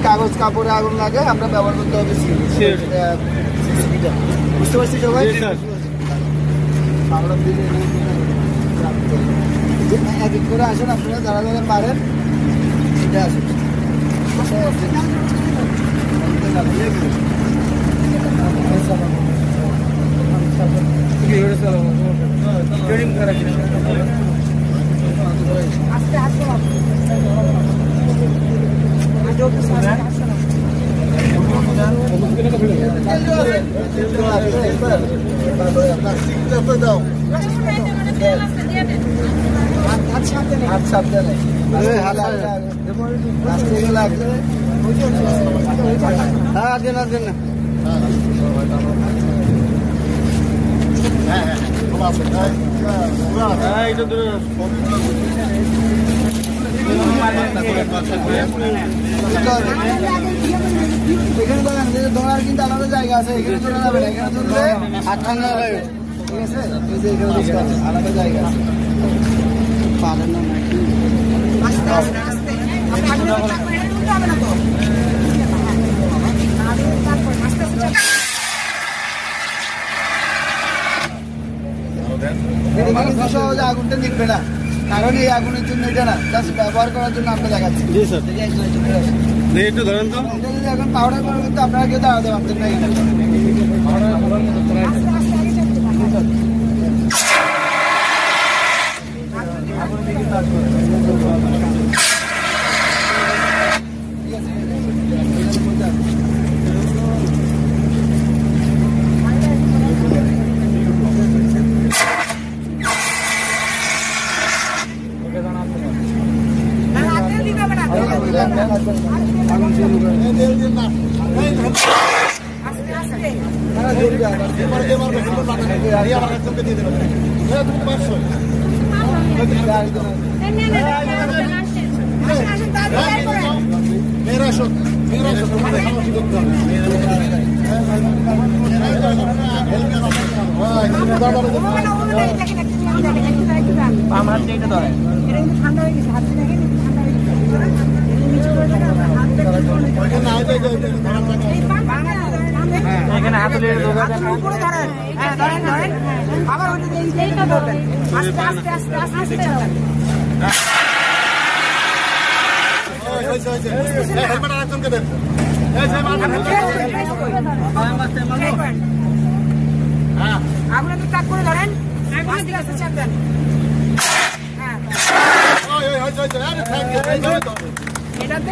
কাগজ কাপড়ে আগুন লাগে আমরা ব্যবহার করতে হবে সিসিটিভিটা বুঝতে পারছি সবাই আমরা এক এক করে আসেন আপনারা যারা যারা পারেন সেটা আসুন আস্তে আস্তে ধরার কিন্তু আলাদা জায়গা আছে এখানে চলে যাবে না এখানে চলবে 58 লাগে ঠিক আছে এখানে আলাদা জায়গা আছে পারেন না আস্তে আস্তে আস্তে আপনি আগে যাবে না তো তারপর আস্তে আস্তে এটা সহজে আগুনটা নিভবে না কারণ এই আগুনের জন্য এটা না জাস্ট ব্যবহার করার জন্য আমরা দেখাচ্ছি জি স্যার একটু ধরেন তো এখন পাউডার করার কিন্তু আপনারা কেউ দাঁড়াতে পারছেন না এখানে হাত তুলে উপরে ধরেন হ্যাঁ ধরেন ধরেন আবার ওই এইটা ধরবেন আস্তে আস্তে আস্তে আস্তে এই হেলমেট আরেকজনকে দেন এই যে হ্যাঁ আপনারা তো টাক করে ধরেন আস্তে আস্তে চাপ দেন হ্যাঁ ওই আরে থ্যাঙ্ক ইউ এটাতে